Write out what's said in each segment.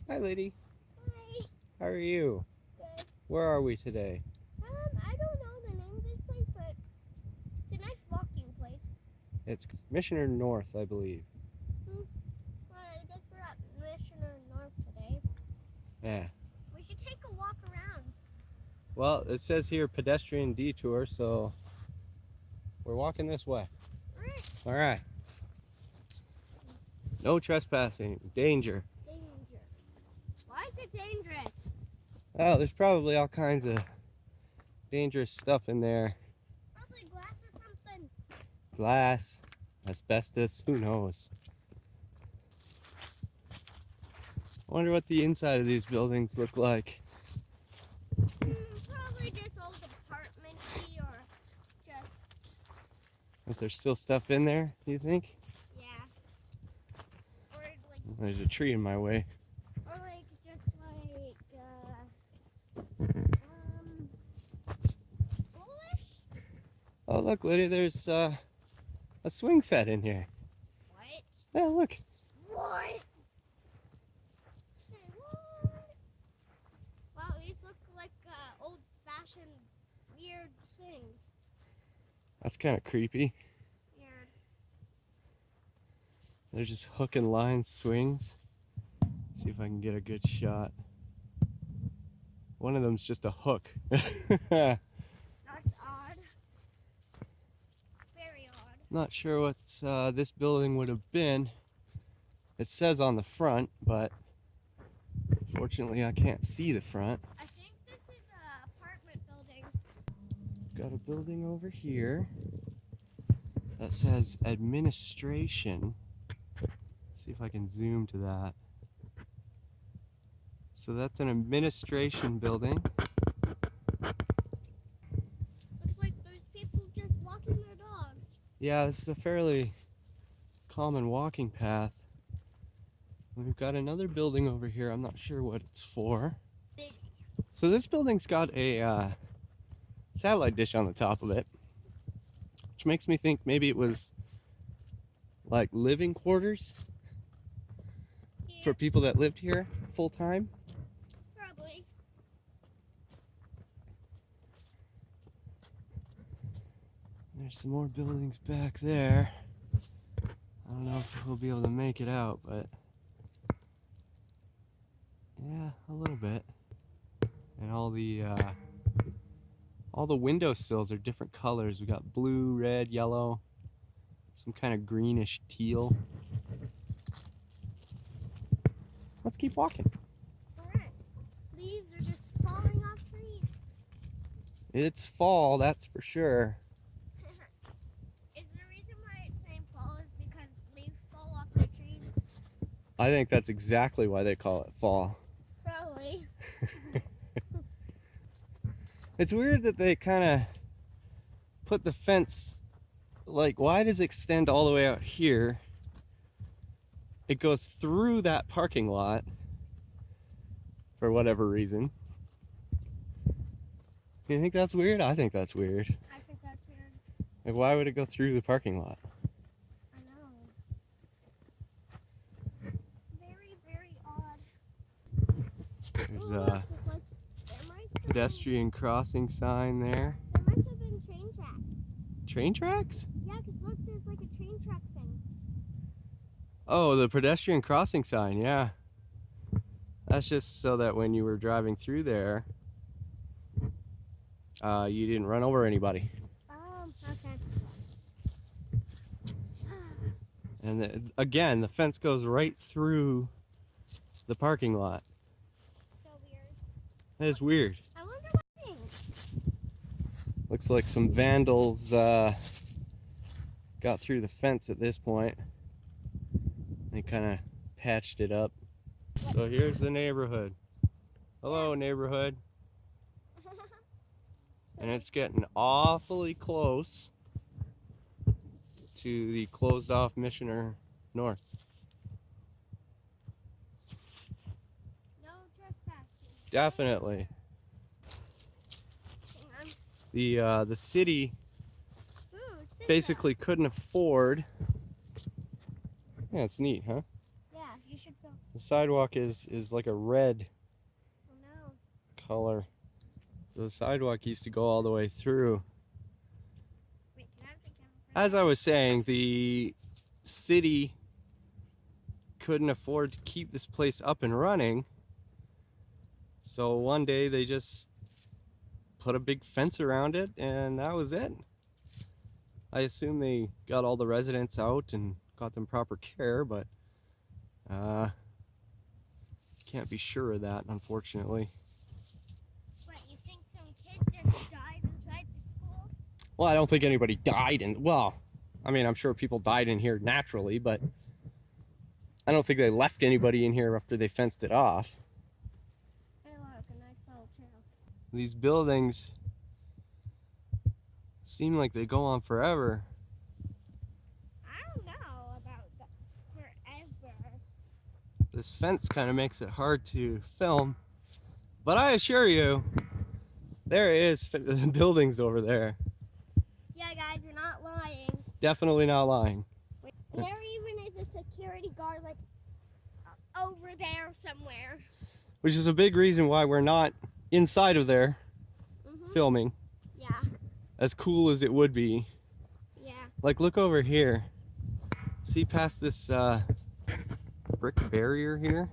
Hi, Lydia. Hi. How are you? Good. Where are we today? I don't know the name of this place, but it's a nice walking place. It's Michener North, I believe. Well, I guess we're at Michener North today. Yeah. We should take a walk around. Well, it says here pedestrian detour, so we're walking this way. Right. All right. No trespassing. Danger. Danger. Why is it dangerous? Oh, there's probably all kinds of dangerous stuff in there. Probably glass or something. Glass, asbestos, who knows? I wonder what the inside of these buildings look like. Probably just old apartment-y or just... Is there still stuff in there, do you think? Yeah. Or like... There's a tree in my way. Or like, just like, foolish? Oh, look, Lydia, there's a swing set in here. What? Yeah, look. What? Say what? Wow, these look like old-fashioned weird swings. That's kind of creepy. Weird. They're just hook and line swings. Let's see if I can get a good shot. One of them's just a hook. That's odd. Very odd. Not sure what this building would have been. It says on the front, but fortunately I can't see the front. I think this is an apartment building. Got a building over here that says administration. Let's see if I can zoom to that. So that's an administration building. Looks like there's people just walking their dogs. Yeah, this is a fairly common walking path. We've got another building over here. I'm not sure what it's for. So this building's got a satellite dish on the top of it, which makes me think maybe it was like living quarters for people that lived here full time. Probably. There's some more buildings back there. I don't know if we'll be able to make it out, but yeah, a little bit. And all the windowsills are different colors. We got blue, red, yellow, some kind of greenish teal. Let's keep walking. Alright. Leaves are just falling off trees. It's fall, that's for sure. Is the reason why it's saying fall is because leaves fall off the trees? I think that's exactly why they call it fall. Probably. It's weird that they kind of put the fence, like, why does it extend all the way out here? It goes through that parking lot for whatever reason. You think that's weird? I think that's weird. I think that's weird. Like, why would it go through the parking lot? I know. Very, very odd. There's Ooh, a look, it's like, there might have pedestrian crossing sign there. There must have been train tracks. Train tracks? Yeah, because look, there's like a train track thing. Oh, the pedestrian crossing sign, yeah. That's just so that when you were driving through there, you didn't run over anybody. Oh, okay. And again, the fence goes right through the parking lot. So weird. That is weird. I wonder what things. Looks like some vandals got through the fence at this point. They kind of patched it up. So here's the neighborhood. Hello, neighborhood. And it's getting awfully close to the closed off Michener North. No trespassing. Definitely. Hang on. The city Ooh, Cinda. basically couldn't afford. Yeah, it's neat, huh? Yeah, you should film. The sidewalk is like a red Oh no. color. The sidewalk used to go all the way through. Wait, can I have the camera? As I was saying, the city couldn't afford to keep this place up and running. So one day they just put a big fence around it and that was it. I assume they got all the residents out and got them proper care, but can't be sure of that, unfortunately. What, you think some kids just died inside the school? Well, I don't think anybody died in, well, I mean, I'm sure people died in here naturally, but I don't think they left anybody in here after they fenced it off. Hey look, a nice little trail. These buildings seem like they go on forever. I don't know about that forever. This fence kind of makes it hard to film, but I assure you, there is buildings over there. Yeah guys, we're not lying. Definitely not lying. There even is a security guard like over there somewhere. Which is a big reason why we're not inside of there filming. Yeah. As cool as it would be. Yeah. Like, look over here. See past this brick barrier here?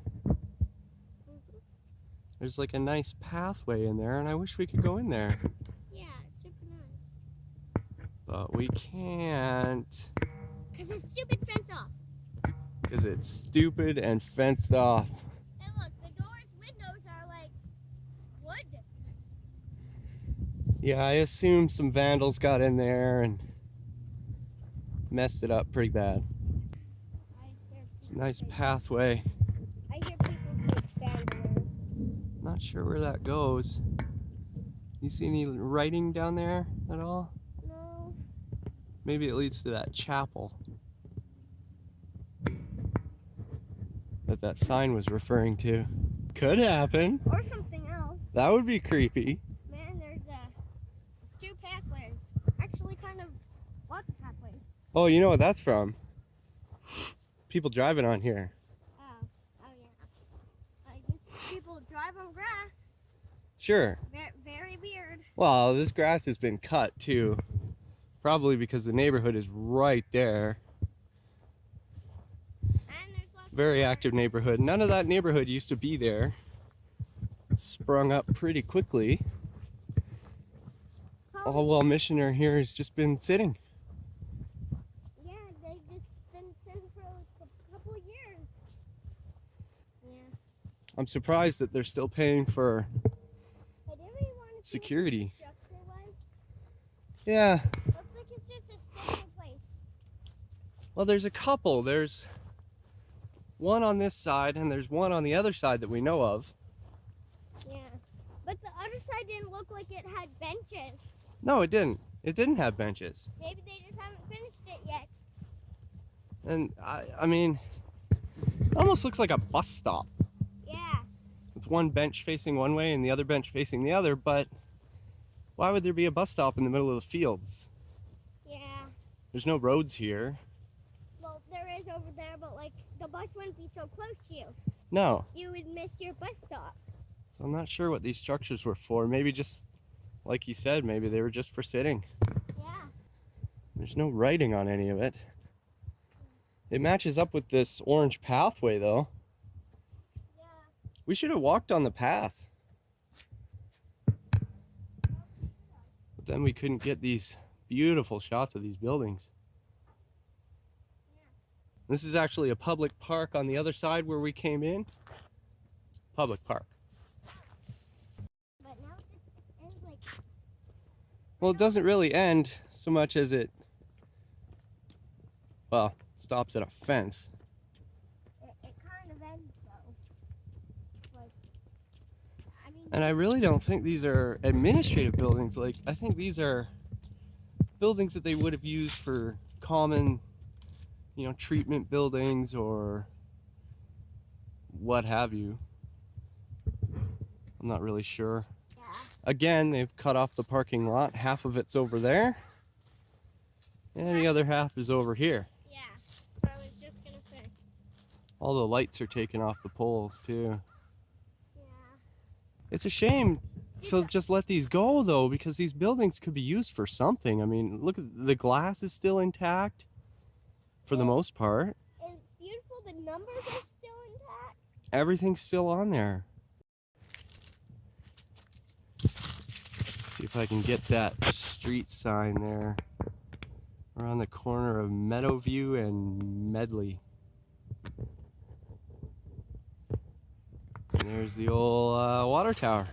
There's like a nice pathway in there, and I wish we could go in there. Yeah, it's super nice. But we can't. Because it's stupid fence off. Because it's stupid and fenced off. Hey look, the doors, windows are like wood. Yeah, I assume some vandals got in there and messed it up pretty bad. It's a nice pathway. I hear people say vandals. Not sure where that goes. You see any writing down there at all? No. Maybe it leads to that chapel that sign was referring to. Could happen. Or something else. That would be creepy. Man, there's two pathways. Actually, kind of lots of pathways. Oh, you know what that's from? People driving on here. Oh yeah. I guess people drive on grass. Sure. Very weird. Well, this grass has been cut too. Probably because the neighborhood is right there. And there's lots Very of active neighborhood. None of that neighborhood used to be there. It sprung up pretty quickly. All while Michener here has just been sitting. Yeah, they've just been sitting for a couple of years. Yeah. I'm surprised that they're still paying for I didn't really want to security. see what the structure was. Yeah. Looks like it's just a stable place. Well, there's a couple. There's one on this side and there's one on the other side that we know of. Yeah. But the other side didn't look like it had benches. No, it didn't. It didn't have benches. Maybe they just haven't finished it yet. And I mean, it almost looks like a bus stop. Yeah. With one bench facing one way and the other bench facing the other, but why would there be a bus stop in the middle of the fields? Yeah. There's no roads here. Well, there is over there, but like the bus wouldn't be so close to you. No. You would miss your bus stop. So I'm not sure what these structures were for. Maybe just, like you said, maybe they were just for sitting. Yeah. There's no writing on any of it. It matches up with this orange pathway though. Yeah. We should have walked on the path. But then we couldn't get these beautiful shots of these buildings. This is actually a public park on the other side where we came in. Public park. But now it just ends like. Well, it doesn't really end so much as it, well, stops at a fence. It kind of ends though. Like. I mean. And I really don't think these are administrative buildings. Like, I think these are buildings that they would have used for common, you know, treatment buildings or what have you. I'm not really sure. Yeah. Again, they've cut off the parking lot. Half of it's over there, and the other half is over here. Yeah. So I was just gonna say. All the lights are taken off the poles too. Yeah. It's a shame to just let these go though, because these buildings could be used for something. I mean, look, at the glass is still intact for the most part. And it's beautiful. The numbers are still intact. Everything's still on there. Let's see if I can get that street sign there. We're on the corner of Meadowview and Medley. And there's the old water tower.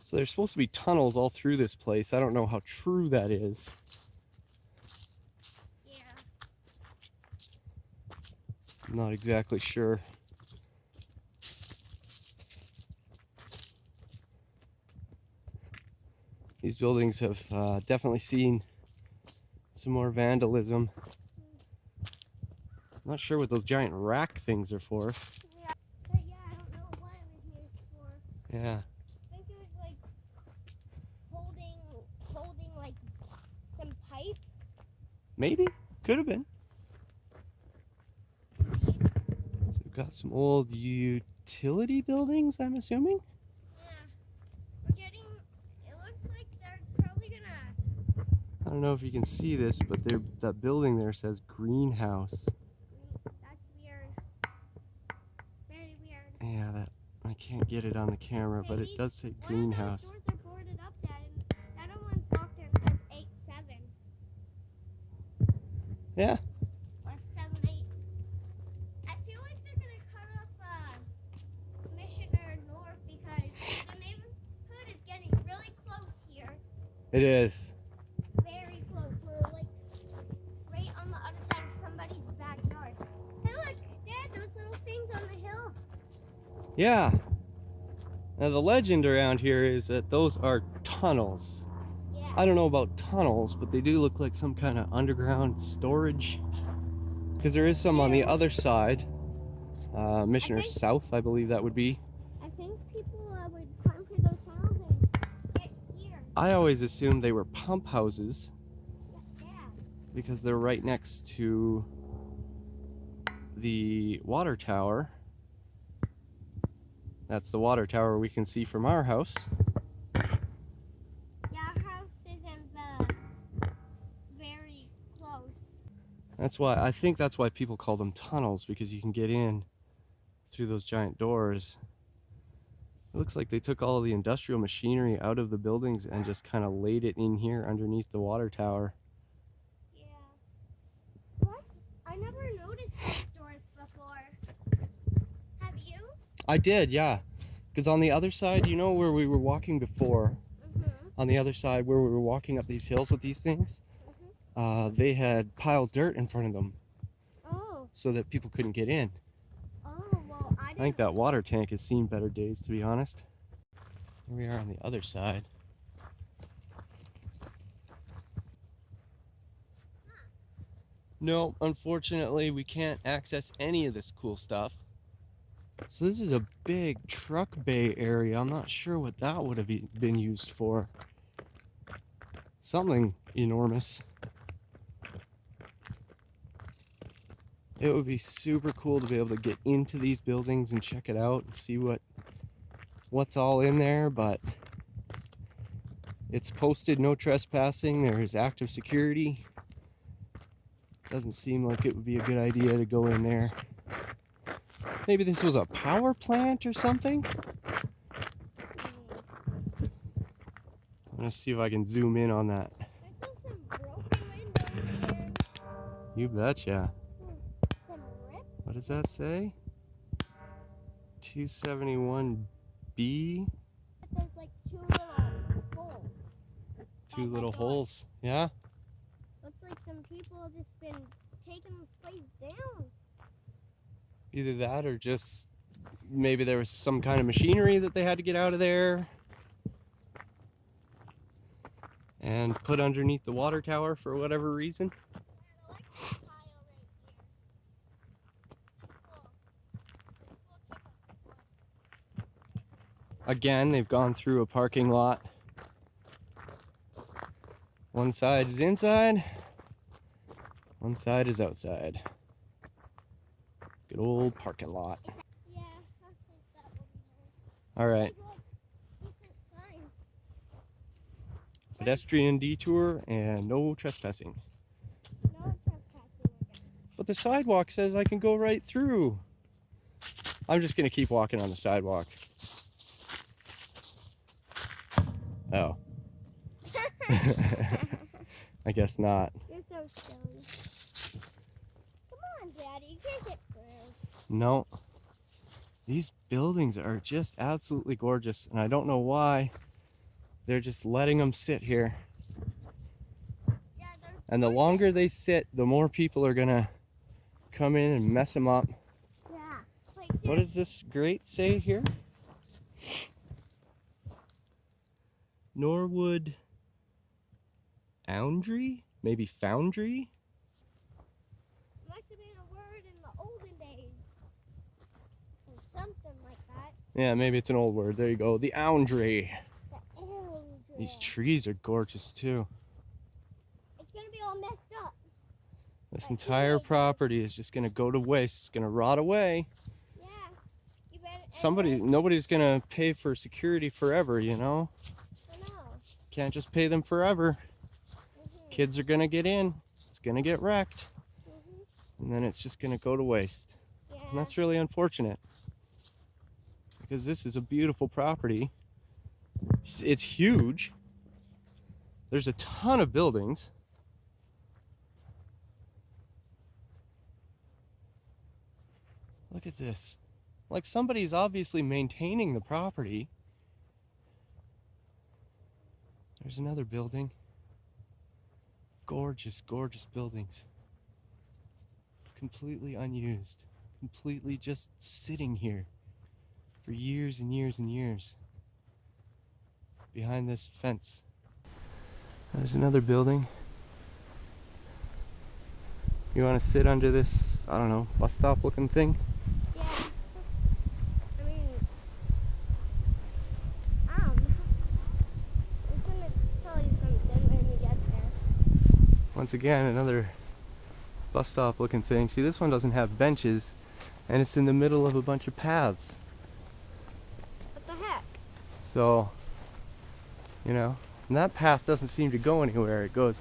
So there's supposed to be tunnels all through this place. I don't know how true that is. Yeah. I'm not exactly sure. These buildings have definitely seen some more vandalism. I'm not sure what those giant rack things are for. Yeah. But yeah, I don't know what it was used for. Yeah. I think it was like holding like some pipe. Maybe. Could have been. So we've got some old utility buildings, I'm assuming. Yeah. We're getting. It looks like they're probably gonna. I don't know if you can see this, but that building there says greenhouse. That's weird. It's very weird. Yeah, that I can't get it on the camera, but it does say greenhouse. One of those doors are boarded up, Dad, and the other one's locked and says 8-7 Yeah. or 7-8. I feel like they're gonna cut off Michener North because the neighborhood is getting really close here. It is. Very close. We're like right on the other side of somebody's backyard. Hey, look, Dad, those little things on the hill. Yeah. Now the legend around here is that those are tunnels. Yeah. I don't know about tunnels, but they do look like some kind of underground storage. Because there is some on the other side. Michener South, I believe that would be. I think people would climb through those tunnels and get here. I always assumed they were pump houses Yeah. because they're right next to the water tower. That's the water tower we can see from our house. Yeah, our house isn't very close. That's why, I think that's why people call them tunnels, because you can get in through those giant doors. It looks like they took all of the industrial machinery out of the buildings and just kind of laid it in here underneath the water tower. Yeah. What? I never noticed those doors before. Have you? I did, yeah. Because on the other side, you know where we were walking before? Mm-hmm. On the other side where we were walking up these hills with these things, they had piled dirt in front of them. Oh. So that people couldn't get in. Oh, well, I think that water tank has seen better days, to be honest. Here we are on the other side. No, unfortunately, we can't access any of this cool stuff. So this is a big truck bay area. I'm not sure what that would have been used for. Something enormous. It would be super cool to be able to get into these buildings and check it out and see what's all in there, but it's posted no trespassing. There is active security. Doesn't seem like it would be a good idea to go in there. Maybe this was a power plant or something? I'm gonna see if I can zoom in on that. There's some broken windows and You betcha. some ripped. What does that say? 271B? There's like two little holes. Two little holes. Yeah? Looks like some people have just been taking this place down. Either that or just maybe there was some kind of machinery that they had to get out of there and put underneath the water tower for whatever reason. I like this tile right here. Again, they've gone through a parking lot. One side is inside, One side is outside. Good old parking lot. Yeah, I think that will be nice. All right. Look, decent sign. Pedestrian detour and no trespassing. No trespassing again. But the sidewalk says I can go right through. I'm just gonna keep walking on the sidewalk. Oh. I guess not. You're so silly. Come on, Daddy. You can't get through. No. These buildings are just absolutely gorgeous, and I don't know why they're just letting them sit here. Yeah, And the longer they sit, the more people are gonna come in and mess them up. yeah. Like, What does this grate say here? Norwood Foundry? Maybe foundry? must have been a word in the olden days. Or something like that. Yeah, maybe it's an old word. There you go. The foundry. The elder. These trees are gorgeous too. It's going to be all messed up. This entire property is just gonna go to waste. It's gonna rot away. Yeah. You better. Nobody's gonna pay for security forever, you know? I know. Can't just pay them forever. Kids are gonna get in. It's gonna get wrecked. And then it's just gonna go to waste. Yeah. And that's really unfortunate. Because this is a beautiful property. It's huge. There's a ton of buildings. Look at this. Like somebody's obviously maintaining the property. There's another building. Gorgeous, gorgeous buildings. Completely unused. Completely just sitting here for years and years and years. Behind this fence. There's another building. You want to sit under this, I don't know, bus stop looking thing? Yeah. I mean, I'm going to tell you something when you get there. Once again, another bus stop looking thing. See, this one doesn't have benches, and it's in the middle of a bunch of paths. What the heck? So, you know, and that path doesn't seem to go anywhere. It goes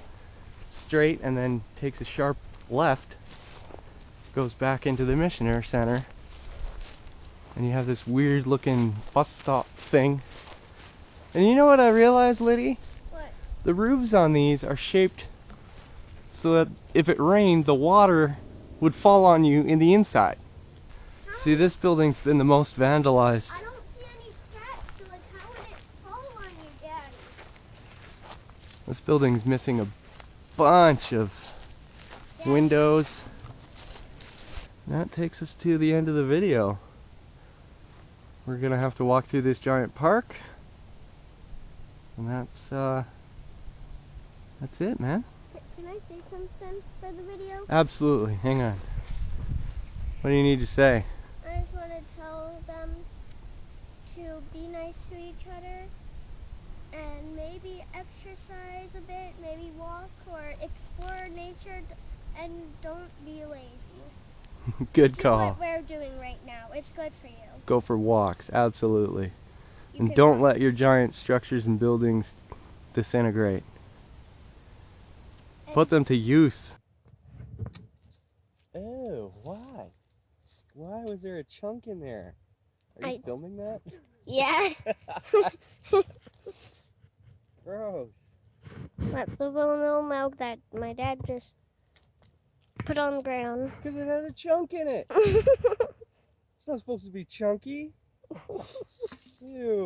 straight and then takes a sharp left, goes back into the Michener Center, and you have this weird looking bus stop thing. And you know what I realized, Lydia? What? The roofs on these are shaped so that if it rained, the water would fall on you in the inside. See, this building's been the most vandalized. I don't see any cracks, so like how would it fall on you, Daddy? This building's missing a bunch of windows. And that takes us to the end of the video. We're gonna have to walk through this giant park. And that's it, man. Can I say something for the video? Absolutely. Hang on. What do you need to say? I just want to tell them to be nice to each other and maybe exercise a bit, maybe walk or explore nature and don't be lazy. Good Do call. what we're doing right now. It's good for you. Go for walks. Absolutely. You And can don't walk. let your giant structures and buildings disintegrate. Put them to use. Oh, why? Why was there a chunk in there? Are you filming that? Yeah. Gross. That's the vanilla milk that my dad just put on the ground. Because it had a chunk in it. It's not supposed to be chunky. Ew.